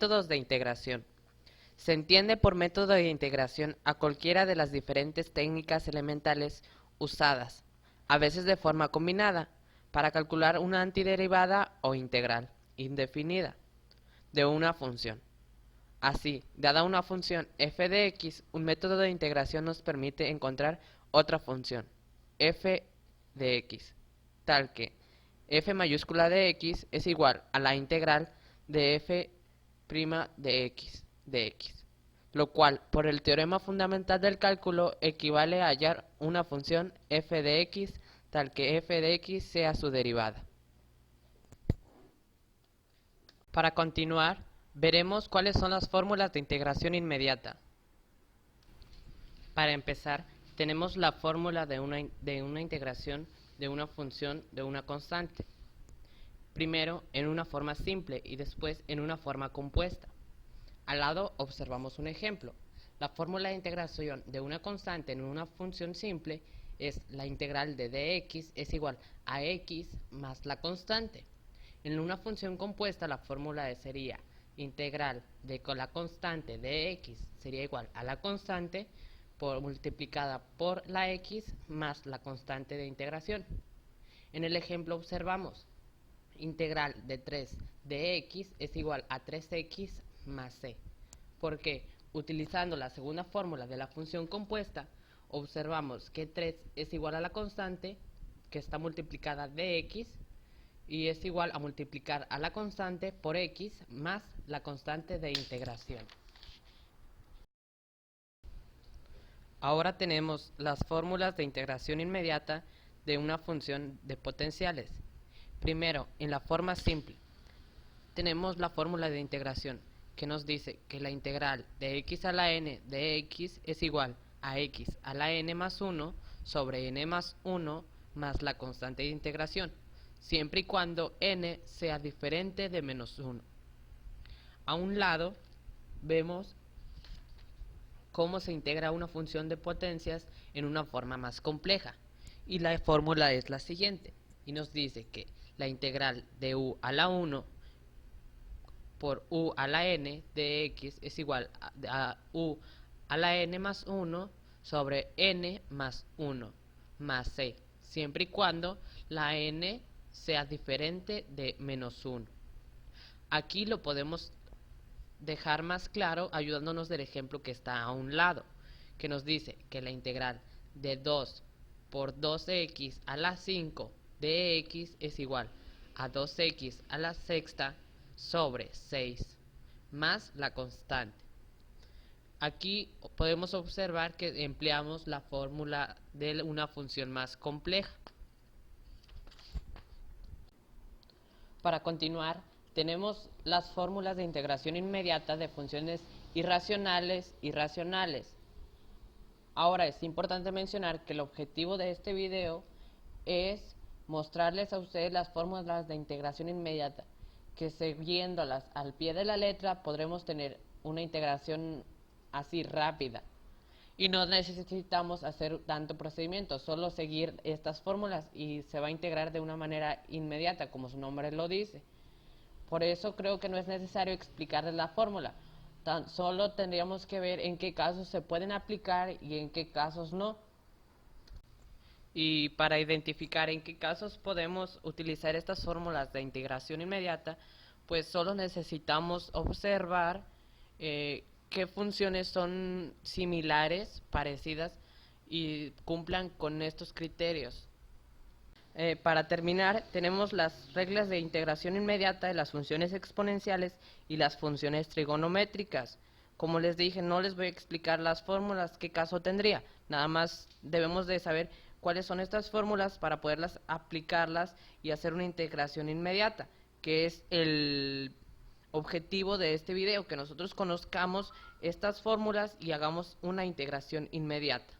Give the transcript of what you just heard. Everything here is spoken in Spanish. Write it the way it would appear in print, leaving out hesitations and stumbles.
Métodos de integración. Se entiende por método de integración a cualquiera de las diferentes técnicas elementales usadas, a veces de forma combinada, para calcular una antiderivada o integral indefinida de una función. Así, dada una función f de x, un método de integración nos permite encontrar otra función, f de x, tal que f mayúscula de x es igual a la integral de f' de x, lo cual, por el teorema fundamental del cálculo, equivale a hallar una función f de x tal que f de x sea su derivada. Para continuar, veremos cuáles son las fórmulas de integración inmediata. Para empezar, tenemos la fórmula de una integración de una función de una constante. Primero en una forma simple y después en una forma compuesta. Al lado observamos un ejemplo. La fórmula de integración de una constante en una función simple es la integral de dx es igual a x más la constante. En una función compuesta la fórmula sería integral de la constante de x sería igual a la constante multiplicada por la x más la constante de integración. En el ejemplo observamos integral de 3 de x es igual a 3x más c. ¿Por qué? Utilizando la segunda fórmula de la función compuesta, observamos que 3 es igual a la constante, que está multiplicada de x, y es igual a multiplicar a la constante por x más la constante de integración. Ahora tenemos las fórmulas de integración inmediata de una función de potenciales. Primero, en la forma simple, tenemos la fórmula de integración que nos dice que la integral de x a la n de x es igual a x a la n más 1 sobre n más 1 más la constante de integración, siempre y cuando n sea diferente de menos 1. A un lado vemos cómo se integra una función de potencias en una forma más compleja, y la fórmula es la siguiente, y nos dice que la integral de u a la 1 por u a la n de x es igual a u a la n más 1 sobre n más 1 más c, siempre y cuando la n sea diferente de menos 1. Aquí lo podemos dejar más claro ayudándonos del ejemplo que está a un lado, que nos dice que la integral de 2 por 2x a la 5 de x es igual a 2x a la sexta sobre 6 más la constante. Aquí podemos observar que empleamos la fórmula de una función más compleja. Para continuar, tenemos las fórmulas de integración inmediata de funciones irracionales y racionales. Ahora es importante mencionar que el objetivo de este video es mostrarles a ustedes las fórmulas de integración inmediata, que siguiéndolas al pie de la letra podremos tener una integración así rápida. Y no necesitamos hacer tanto procedimiento, solo seguir estas fórmulas y se va a integrar de una manera inmediata, como su nombre lo dice. Por eso creo que no es necesario explicarles la fórmula, tan solo tendríamos que ver en qué casos se pueden aplicar y en qué casos no. Y para identificar en qué casos podemos utilizar estas fórmulas de integración inmediata, pues solo necesitamos observar qué funciones son similares, parecidas y cumplan con estos criterios. Para terminar, tenemos las reglas de integración inmediata de las funciones exponenciales y las funciones trigonométricas. Como les dije, no les voy a explicar las fórmulas, qué caso tendría. Nada más debemos de saber cuáles son estas fórmulas para poderlas aplicarlas y hacer una integración inmediata, que es el objetivo de este video, que nosotros conozcamos estas fórmulas y hagamos una integración inmediata.